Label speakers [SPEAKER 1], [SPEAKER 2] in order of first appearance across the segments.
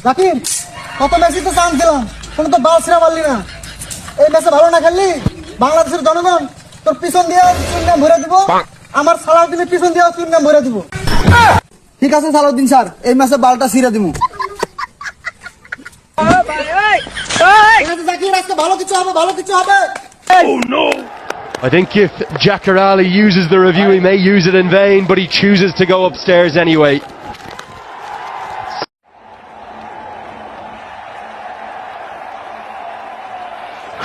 [SPEAKER 1] রাকিব, কত ম্যাচই তো চান্স দিলাম, কোনো তো বাল ছিঁড়া পারলি না। এই ম্যাচে ভালো না খেললি, বাংলাদেশের জনগণ তোর পিছন দিয়ে চুনগাম ভরে দিব, আমার সালাউদ্দিনের পিছন দিয়ে চুনগাম ভরে দিব। ঠিক আছে সালাউদ্দিন স্যার, এই ম্যাচে বালটা ছিঁড়ে দিব। ভালো কিছু হবে, ভালো কিছু হবে।
[SPEAKER 2] I think if Jacarali uses the review, he may use it in vain, but he chooses to go upstairs anyway.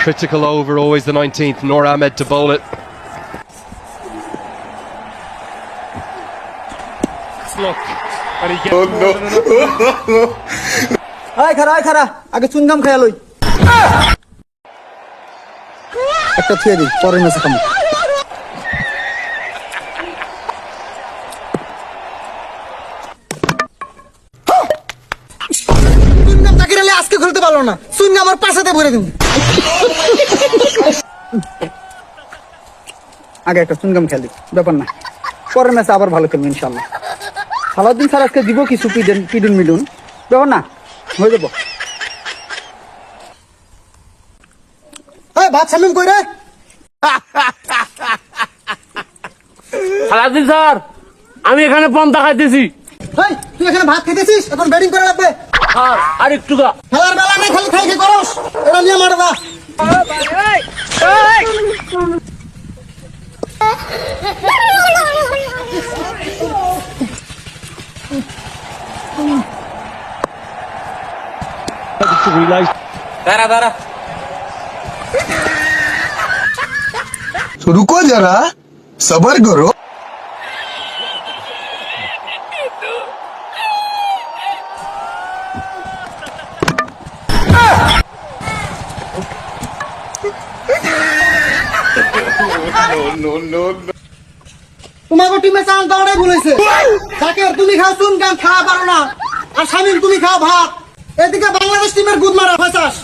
[SPEAKER 2] Critical over, always the 19th. Noor Ahmed to bowl it. Look, and he gets
[SPEAKER 1] আয় খারা আগে চুনগাম খেয়া লই, একটা থিয়ে দিই, পরের ম্যাচে খামো। চুনগাম জাকির আলী আজকে খেলতে পারলো না, চুনগাম আমার পাশাতে ভরে দিব। আগে একটা চুনগাম খেলি, ব্যাপার না, পরের ম্যাচে আবার ভালো খেলবো ইনশাল্লাহ। সালাউদ্দিন স্যার আজকে দিব কিছু পিডুন মিডুন, ব্যাপার না, হয়ে যাবো। ভাত সামিম কই রে?
[SPEAKER 3] সালাউদ্দিন স্যার, আমি এখানে পন্থা খাইতেছি।
[SPEAKER 1] তুই এখানে ভাত খেতেছিস, এখন ব্যাটিং করে লাগবে।
[SPEAKER 3] আর একটু গা
[SPEAKER 1] খেলার বেলা নেই, খালি খাই করস, এটা নিয়ে মারবা।
[SPEAKER 3] দাঁড়া
[SPEAKER 4] तो रुको जरा, सबर करो।
[SPEAKER 1] তোমাকে টিমে চান্স দেওয়াটাই ভুল হয়েছে। জাকির তুমি খাও চুনগাম, খাওয়া পারো না, আর শামিম তুমি খাও ভাত। এদিকে বাংলাদেশ টিমের গুদ মারা ফাঁসাস।